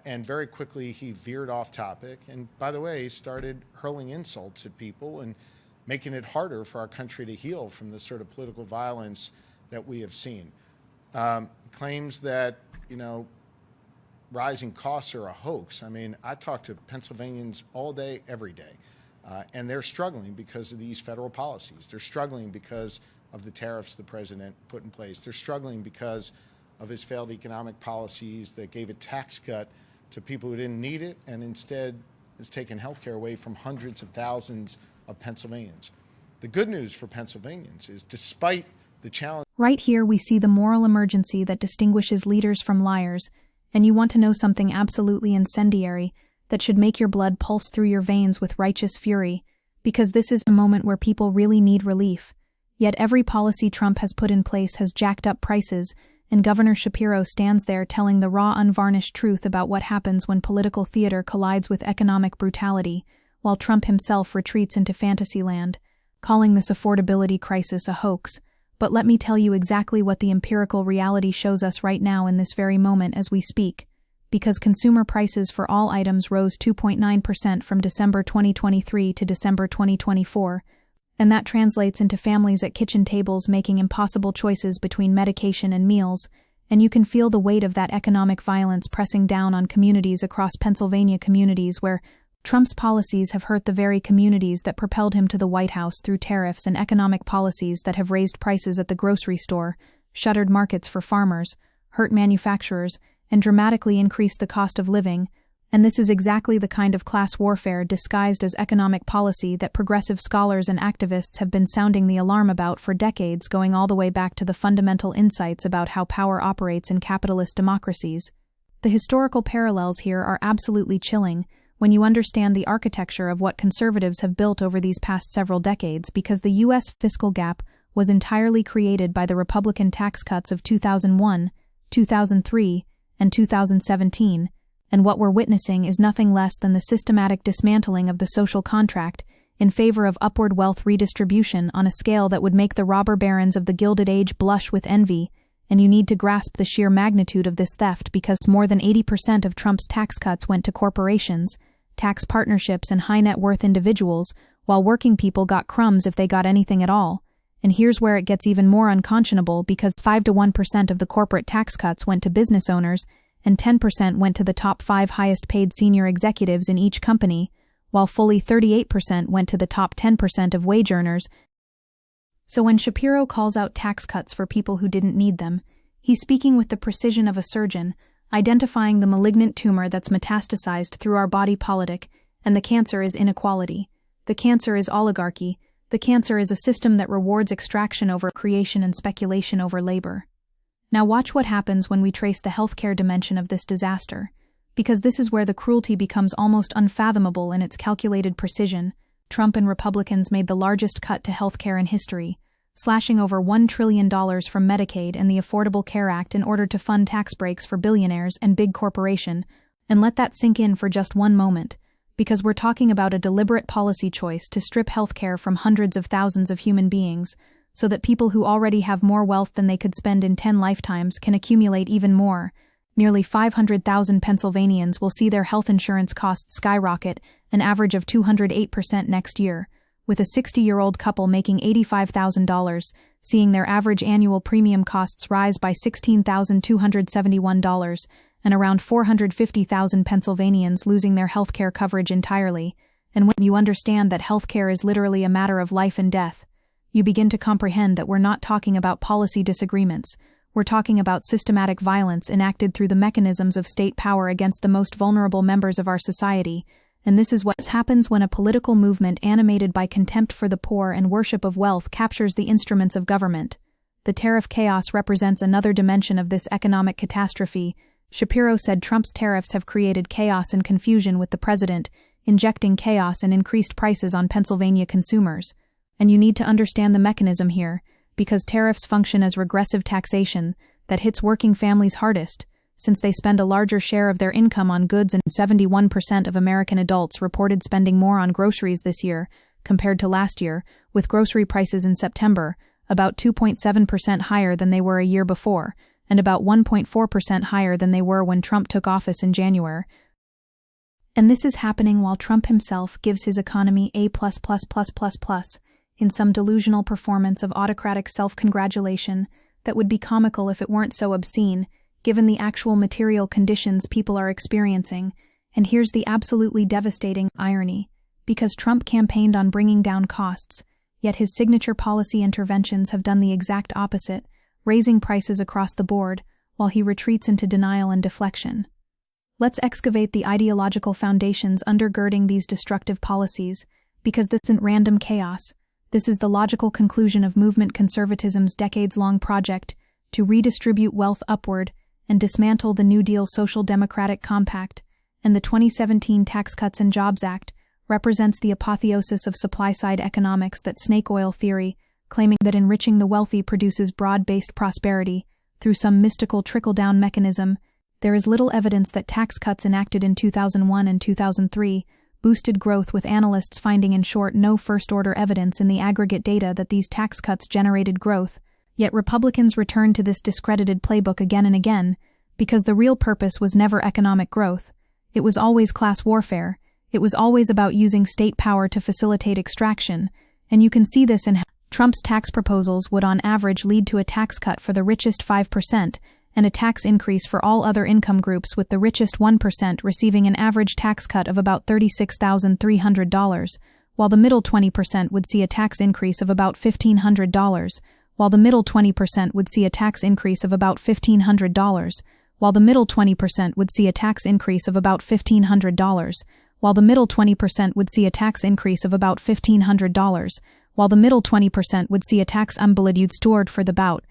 And very quickly, he veered off topic. And by the way, he started hurling insults at people and making it harder for our country to heal from the sort of political violence that we have seen. Claims that, rising costs are a hoax. I mean, I talk to Pennsylvanians all day, every day, and they're struggling because of these federal policies. They're struggling because of the tariffs the president put in place. They're struggling because of his failed economic policies that gave a tax cut to people who didn't need it and instead has taken health care away from hundreds of thousands of Pennsylvanians. The good news for Pennsylvanians is, despite the challenge... Right here we see the moral emergency that distinguishes leaders from liars, and you want to know something absolutely incendiary that should make your blood pulse through your veins with righteous fury, because this is a moment where people really need relief. Yet every policy Trump has put in place has jacked up prices, and Governor Shapiro stands there telling the raw, unvarnished truth about what happens when political theater collides with economic brutality, while Trump himself retreats into fantasyland, calling this affordability crisis a hoax. But let me tell you exactly what the empirical reality shows us right now in this very moment as we speak, because consumer prices for all items rose 2.9% from December 2023 to December 2024, and that translates into families at kitchen tables making impossible choices between medication and meals, and you can feel the weight of that economic violence pressing down on communities across Pennsylvania, communities where Trump's policies have hurt the very communities that propelled him to the White House through tariffs and economic policies that have raised prices at the grocery store, shuttered markets for farmers, hurt manufacturers, and dramatically increased the cost of living. And this is exactly the kind of class warfare disguised as economic policy that progressive scholars and activists have been sounding the alarm about for decades, going all the way back to the fundamental insights about how power operates in capitalist democracies. The historical parallels here are absolutely chilling when you understand the architecture of what conservatives have built over these past several decades, because the U.S. fiscal gap was entirely created by the Republican tax cuts of 2001, 2003, and 2017, and what we're witnessing is nothing less than the systematic dismantling of the social contract in favor of upward wealth redistribution on a scale that would make the robber barons of the Gilded Age blush with envy, and you need to grasp the sheer magnitude of this theft because more than 80% of Trump's tax cuts went to corporations, tax partnerships, and high-net-worth individuals, while working people got crumbs if they got anything at all. And here's where it gets even more unconscionable, because 5 to 1% of the corporate tax cuts went to business owners, and 10% went to the top 5 highest-paid senior executives in each company, while fully 38% went to the top 10% of wage earners. So when Shapiro calls out tax cuts for people who didn't need them, he's speaking with the precision of a surgeon, identifying the malignant tumor that's metastasized through our body politic, and the cancer is inequality. The cancer is oligarchy. The cancer is a system that rewards extraction over creation and speculation over labor. Now watch what happens when we trace the healthcare dimension of this disaster, because this is where the cruelty becomes almost unfathomable in its calculated precision. Trump and Republicans made the largest cut to healthcare in history, slashing over $1 trillion from Medicaid and the Affordable Care Act in order to fund tax breaks for billionaires and big corporation. And let that sink in for just one moment, because we're talking about a deliberate policy choice to strip healthcare from hundreds of thousands of human beings, so that people who already have more wealth than they could spend in 10 lifetimes can accumulate even more. Nearly 500,000 Pennsylvanians will see their health insurance costs skyrocket, an average of 208% next year, with a 60-year-old couple making $85,000, seeing their average annual premium costs rise by $16,271, and around 450,000 Pennsylvanians losing their health care coverage entirely. And when you understand that health care is literally a matter of life and death, you begin to comprehend that we're not talking about policy disagreements. We're talking about systematic violence enacted through the mechanisms of state power against the most vulnerable members of our society. And this is what happens when a political movement animated by contempt for the poor and worship of wealth captures the instruments of government. The tariff chaos represents another dimension of this economic catastrophe. Shapiro said Trump's tariffs have created chaos and confusion with the president, injecting chaos and increased prices on Pennsylvania consumers. And you need to understand the mechanism here, because tariffs function as regressive taxation that hits working families hardest, since they spend a larger share of their income on goods, and 71% of American adults reported spending more on groceries this year compared to last year, with grocery prices in September about 2.7% higher than they were a year before. and about 1.4% higher than they were when Trump took office in January. And this is happening while Trump himself gives his economy A+++++ in some delusional performance of autocratic self-congratulation that would be comical if it weren't so obscene, given the actual material conditions people are experiencing. And here's the absolutely devastating irony. Because Trump campaigned on bringing down costs, yet his signature policy interventions have done the exact opposite, raising prices across the board, while he retreats into denial and deflection. Let's excavate the ideological foundations undergirding these destructive policies, because this isn't random chaos. This is the logical conclusion of movement conservatism's decades-long project to redistribute wealth upward and dismantle the New Deal Social Democratic Compact, and the 2017 Tax Cuts and Jobs Act represents the apotheosis of supply-side economics, that snake oil theory, claiming that enriching the wealthy produces broad-based prosperity through some mystical trickle-down mechanism. There is little evidence that tax cuts enacted in 2001 and 2003 boosted growth, with analysts finding in short no first-order evidence in the aggregate data that these tax cuts generated growth. Yet Republicans return to this discredited playbook again and again, because the real purpose was never economic growth. It was always class warfare. It was always about using state power to facilitate extraction, and you can see this in how Trump's tax proposals would on average lead to a tax cut for the richest 5% and a tax increase for all other income groups, with the richest 1% receiving an average tax cut of about $36,300, while the middle 20% would see a tax increase of about $1,500, while the middle 20% would see a tax increase of about $1,500, while the middle 20% would see a tax increase of about $1,500, while the middle 20% would see a tax increase of about $1,500, while the middle 20% would see a tax stored for the bout.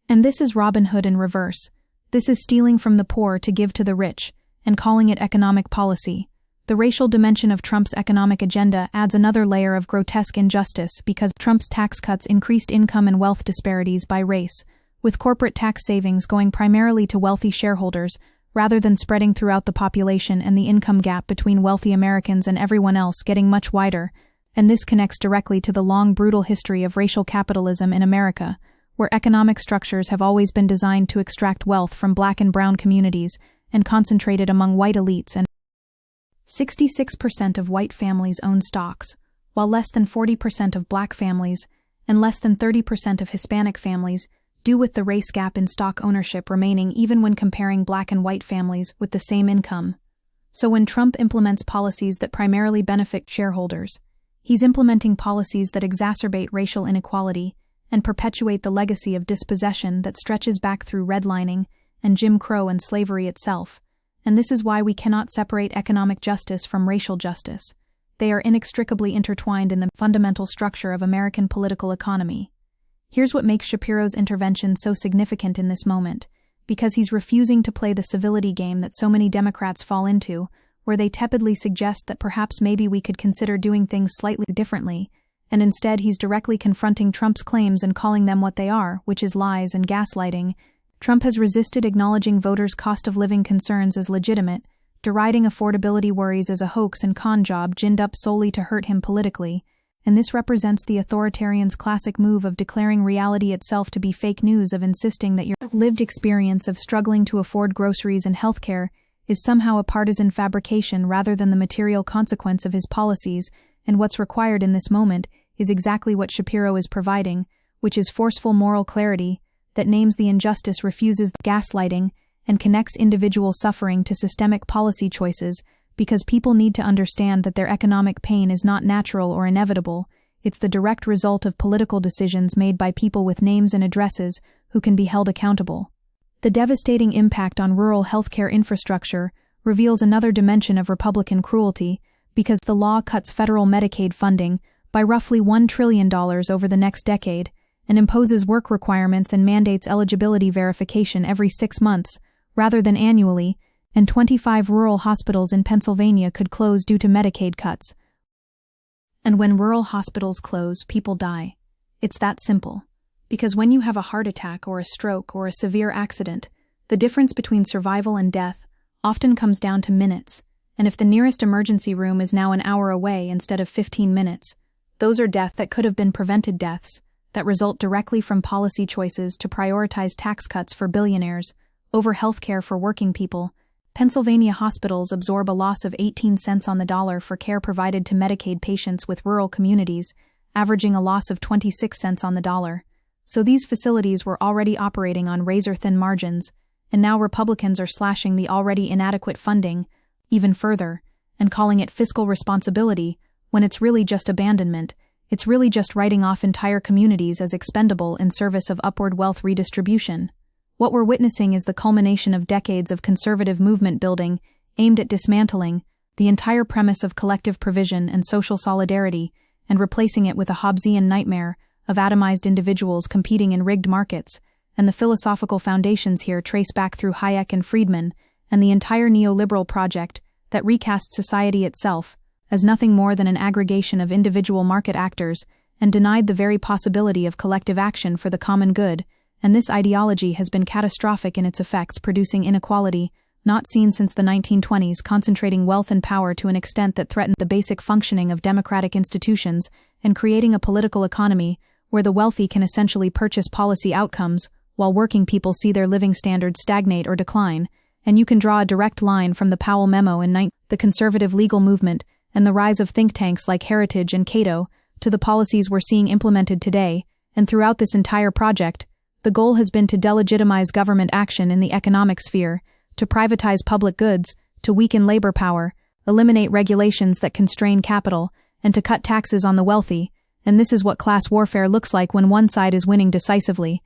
And this is Robin Hood in reverse. This is stealing from the poor to give to the rich, and calling it economic policy. The racial dimension of Trump's economic agenda adds another layer of grotesque injustice, because Trump's tax cuts increased income and wealth disparities by race, with corporate tax savings going primarily to wealthy shareholders, rather than spreading throughout the population, and the income gap between wealthy Americans and everyone else getting much wider. And this connects directly to the long, brutal history of racial capitalism in America, where economic structures have always been designed to extract wealth from black and brown communities and concentrate it among white elites. And 66% of white families own stocks, while less than 40% of black families and less than 30% of Hispanic families do, with the race gap in stock ownership remaining even when comparing black and white families with the same income. So when Trump implements policies that primarily benefit shareholders, he's implementing policies that exacerbate racial inequality and perpetuate the legacy of dispossession that stretches back through redlining and Jim Crow and slavery itself. And this is why we cannot separate economic justice from racial justice. They are inextricably intertwined in the fundamental structure of American political economy. Here's what makes Shapiro's intervention so significant in this moment, because he's refusing to play the civility game that so many Democrats fall into, where they tepidly suggest that perhaps maybe we could consider doing things slightly differently, and instead he's directly confronting Trump's claims and calling them what they are, which is lies and gaslighting. Trump has resisted acknowledging voters' cost of living concerns as legitimate, deriding affordability worries as a hoax and con job ginned up solely to hurt him politically, and this represents the authoritarian's classic move of declaring reality itself to be fake news, of insisting that your lived experience of struggling to afford groceries and healthcare is somehow a partisan fabrication rather than the material consequence of his policies. And what's required in this moment is exactly what Shapiro is providing, which is forceful moral clarity that names the injustice, refuses the gaslighting, and connects individual suffering to systemic policy choices, because people need to understand that their economic pain is not natural or inevitable. It's the direct result of political decisions made by people with names and addresses who can be held accountable. The devastating impact on rural healthcare infrastructure reveals another dimension of Republican cruelty, because the law cuts federal Medicaid funding by roughly $1 trillion over the next decade, and imposes work requirements and mandates eligibility verification every 6 months, rather than annually, and 25 rural hospitals in Pennsylvania could close due to Medicaid cuts. And when rural hospitals close, people die. It's that simple. Because when you have a heart attack or a stroke or a severe accident, the difference between survival and death often comes down to minutes, and if the nearest emergency room is now an hour away instead of 15 minutes, those are deaths that could have been prevented deaths that result directly from policy choices to prioritize tax cuts for billionaires over healthcare for working people. Pennsylvania hospitals absorb a loss of 18 cents on the dollar for care provided to Medicaid patients with rural communities, averaging a loss of 26 cents on the dollar. So these facilities were already operating on razor-thin margins, and now Republicans are slashing the already inadequate funding even further and calling it fiscal responsibility when it's really just abandonment. It's really just writing off entire communities as expendable in service of upward wealth redistribution. What we're witnessing is the culmination of decades of conservative movement building aimed at dismantling the entire premise of collective provision and social solidarity and replacing it with a Hobbesian nightmare of atomized individuals competing in rigged markets, and the philosophical foundations here trace back through Hayek and Friedman and the entire neoliberal project that recast society itself as nothing more than an aggregation of individual market actors and denied the very possibility of collective action for the common good, and this ideology has been catastrophic in its effects, producing inequality not seen since the 1920s, concentrating wealth and power to an extent that threatened the basic functioning of democratic institutions, and creating a political economy where the wealthy can essentially purchase policy outcomes while working people see their living standards stagnate or decline. And you can draw a direct line from the Powell Memo in the conservative legal movement and the rise of think tanks like Heritage and Cato to the policies we're seeing implemented today, and throughout this entire project, the goal has been to delegitimize government action in the economic sphere, to privatize public goods, to weaken labor power, eliminate regulations that constrain capital, and to cut taxes on the wealthy, and this is what class warfare looks like when one side is winning decisively.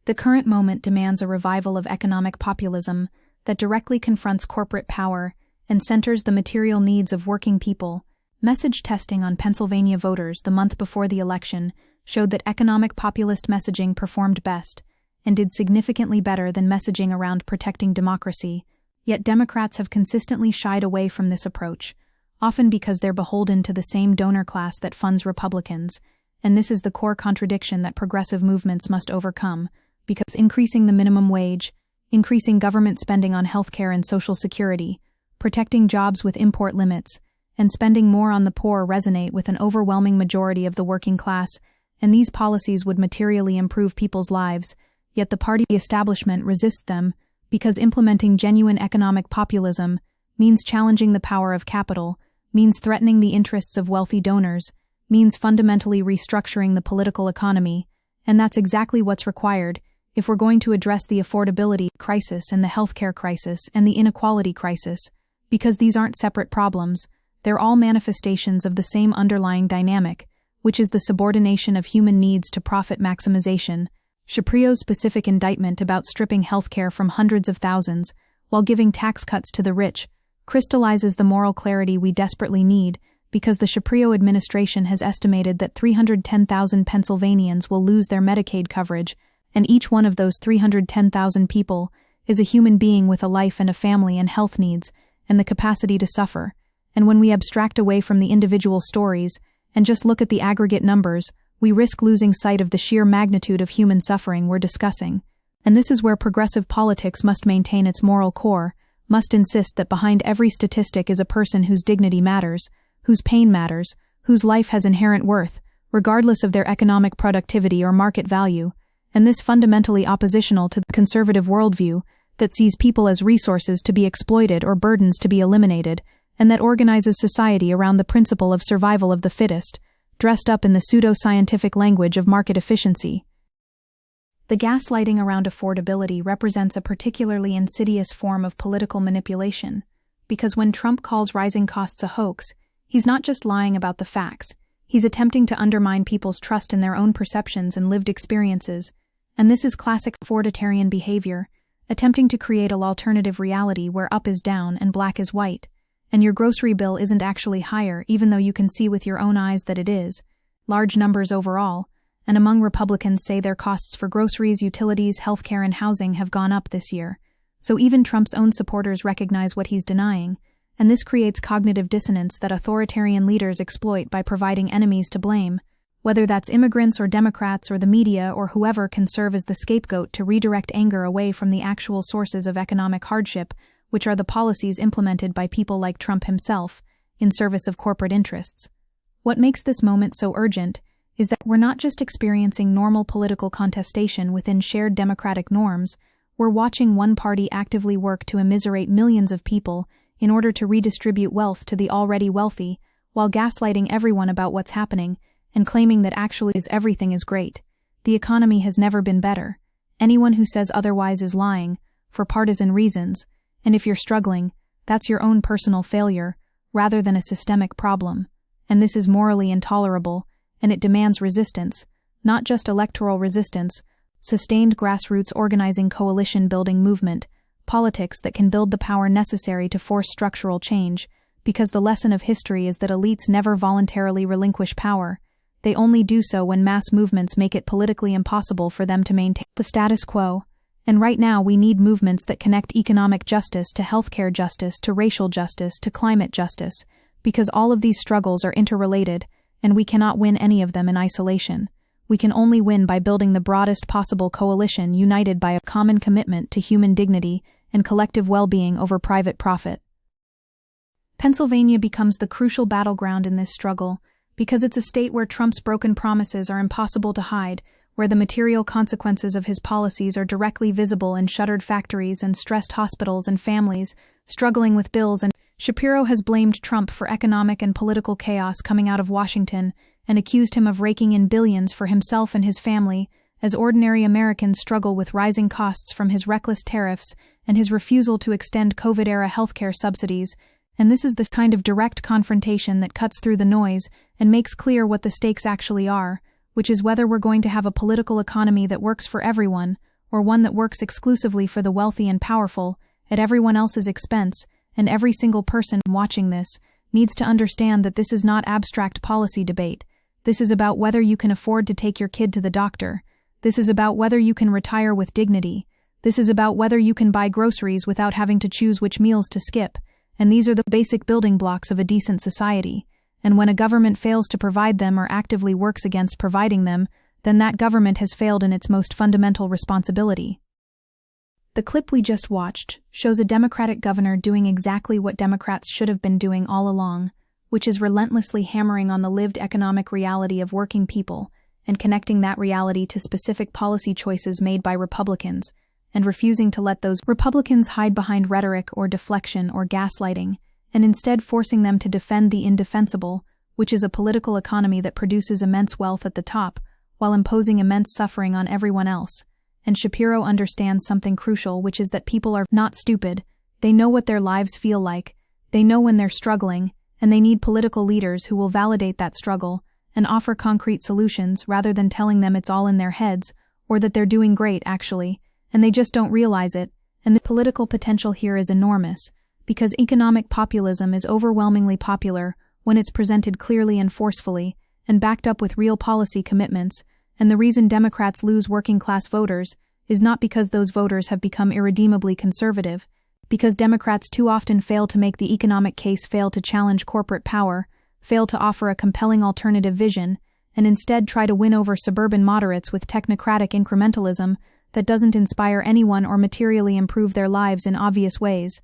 The current moment demands a revival of economic populism that directly confronts corporate power and centers the material needs of working people. Message testing on Pennsylvania voters the month before the election showed that economic populist messaging performed best and did significantly better than messaging around protecting democracy, yet Democrats have consistently shied away from this approach, often because they're beholden to the same donor class that funds Republicans, and this is the core contradiction that progressive movements must overcome, because increasing the minimum wage, increasing government spending on healthcare and Social Security, protecting jobs with import limits, and spending more on the poor resonate with an overwhelming majority of the working class, and these policies would materially improve people's lives, yet the party establishment resists them because implementing genuine economic populism means challenging the power of capital, means threatening the interests of wealthy donors, means fundamentally restructuring the political economy, and that's exactly what's required if we're going to address the affordability crisis and the healthcare crisis and the inequality crisis, because these aren't separate problems, they're all manifestations of the same underlying dynamic, which is the subordination of human needs to profit maximization. Shapiro's specific indictment about stripping healthcare from hundreds of thousands while giving tax cuts to the rich crystallizes the moral clarity we desperately need, because the Shapiro administration has estimated that 310,000 Pennsylvanians will lose their Medicaid coverage, and each one of those 310,000 people is a human being with a life and a family and health needs and the capacity to suffer. And when we abstract away from the individual stories and just look at the aggregate numbers, we risk losing sight of the sheer magnitude of human suffering we're discussing. And this is where progressive politics must maintain its moral core, must insist that behind every statistic is a person whose dignity matters, whose pain matters, whose life has inherent worth, regardless of their economic productivity or market value, and this fundamentally oppositional to the conservative worldview that sees people as resources to be exploited or burdens to be eliminated, and that organizes society around the principle of survival of the fittest, dressed up in the pseudo-scientific language of market efficiency. The gaslighting around affordability represents a particularly insidious form of political manipulation, because when Trump calls rising costs a hoax, he's not just lying about the facts, he's attempting to undermine people's trust in their own perceptions and lived experiences, and this is classic authoritarian behavior, attempting to create an alternative reality where up is down and black is white, and your grocery bill isn't actually higher even though you can see with your own eyes that it is. Large numbers overall, and among Republicans say their costs for groceries, utilities, healthcare, and housing have gone up this year. So even Trump's own supporters recognize what he's denying, and this creates cognitive dissonance that authoritarian leaders exploit by providing enemies to blame, whether that's immigrants or Democrats or the media or whoever can serve as the scapegoat to redirect anger away from the actual sources of economic hardship, which are the policies implemented by people like Trump himself, in service of corporate interests. What makes this moment so urgent is that we're not just experiencing normal political contestation within shared democratic norms, we're watching one party actively work to immiserate millions of people in order to redistribute wealth to the already wealthy, while gaslighting everyone about what's happening and claiming that actually everything is great. The economy has never been better. Anyone who says otherwise is lying, for partisan reasons, and if you're struggling, that's your own personal failure, rather than a systemic problem. And this is morally intolerable, and it demands resistance, not just electoral resistance, sustained grassroots organizing coalition-building movement, politics that can build the power necessary to force structural change, because the lesson of history is that elites never voluntarily relinquish power. They only do so when mass movements make it politically impossible for them to maintain the status quo. And right now we need movements that connect economic justice to healthcare justice to racial justice to climate justice, because all of these struggles are interrelated, and we cannot win any of them in isolation. We can only win by building the broadest possible coalition united by a common commitment to human dignity and collective well-being over private profit. Pennsylvania becomes the crucial battleground in this struggle, because it's a state where Trump's broken promises are impossible to hide, where the material consequences of his policies are directly visible in shuttered factories and stressed hospitals and families struggling with bills. And Shapiro has blamed Trump for economic and political chaos coming out of Washington and accused him of raking in billions for himself and his family, as ordinary Americans struggle with rising costs from his reckless tariffs and his refusal to extend COVID-era healthcare subsidies. And this is the kind of direct confrontation that cuts through the noise and makes clear what the stakes actually are, which is whether we're going to have a political economy that works for everyone, or one that works exclusively for the wealthy and powerful, at everyone else's expense. And every single person watching this needs to understand that this is not abstract policy debate. This is about whether you can afford to take your kid to the doctor. This is about whether you can retire with dignity. This is about whether you can buy groceries without having to choose which meals to skip. And these are the basic building blocks of a decent society. And when a government fails to provide them or actively works against providing them, then that government has failed in its most fundamental responsibility. The clip we just watched shows a Democratic governor doing exactly what Democrats should have been doing all along, which is relentlessly hammering on the lived economic reality of working people and connecting that reality to specific policy choices made by Republicans, and refusing to let those Republicans hide behind rhetoric or deflection or gaslighting, and instead forcing them to defend the indefensible, which is a political economy that produces immense wealth at the top, while imposing immense suffering on everyone else. And Shapiro understands something crucial, which is that people are not stupid. They know what their lives feel like. They know when they're struggling, and they need political leaders who will validate that struggle and offer concrete solutions rather than telling them it's all in their heads or that they're doing great, actually, and they just don't realize it. And the political potential here is enormous, because economic populism is overwhelmingly popular when it's presented clearly and forcefully and backed up with real policy commitments. And the reason Democrats lose working-class voters is not because those voters have become irredeemably conservative, because Democrats too often fail to make the economic case, fail to challenge corporate power, fail to offer a compelling alternative vision, and instead try to win over suburban moderates with technocratic incrementalism that doesn't inspire anyone or materially improve their lives in obvious ways.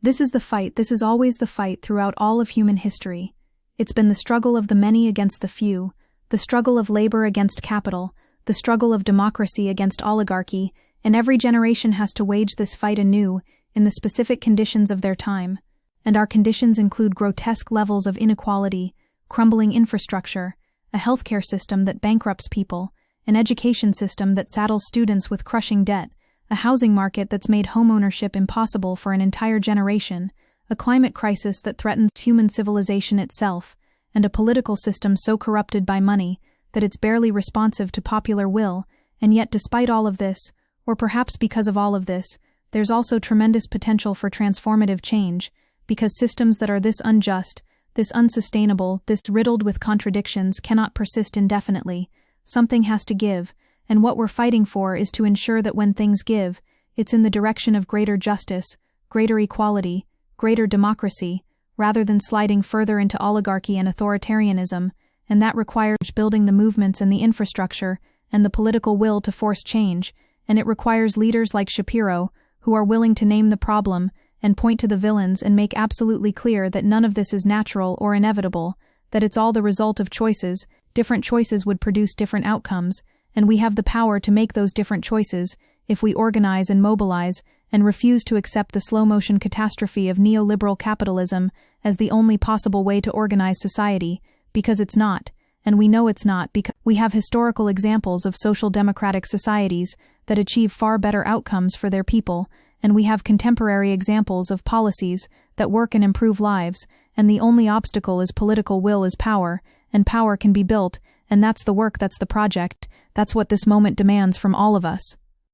This is the fight. This is always the fight throughout all of human history. It's been the struggle of the many against the few, the struggle of labor against capital, the struggle of democracy against oligarchy, and every generation has to wage this fight anew in the specific conditions of their time. And our conditions include grotesque levels of inequality, crumbling infrastructure, a healthcare system that bankrupts people, an education system that saddles students with crushing debt, a housing market that's made homeownership impossible for an entire generation, a climate crisis that threatens human civilization itself, and a political system so corrupted by money that it's barely responsive to popular will. And yet, despite all of this, or perhaps because of all of this, there's also tremendous potential for transformative change, because systems that are this unjust, this unsustainable, this riddled with contradictions cannot persist indefinitely. Something has to give, and what we're fighting for is to ensure that when things give, it's in the direction of greater justice, greater equality, greater democracy, rather than sliding further into oligarchy and authoritarianism, and that requires building the movements and the infrastructure and the political will to force change, and it requires leaders like Shapiro, who are willing to name the problem and point to the villains and make absolutely clear that none of this is natural or inevitable, that it's all the result of choices, different choices would produce different outcomes, and we have the power to make those different choices if we organize and mobilize and refuse to accept the slow-motion catastrophe of neoliberal capitalism as the only possible way to organize society, because it's not, and we know it's not because we have historical examples of social democratic societies that achieve far better outcomes for their people, and we have contemporary examples of policies that work and improve lives, and the only obstacle is political will is power, and power can be built, and that's the work, that's the project, that's what this moment demands from all of us.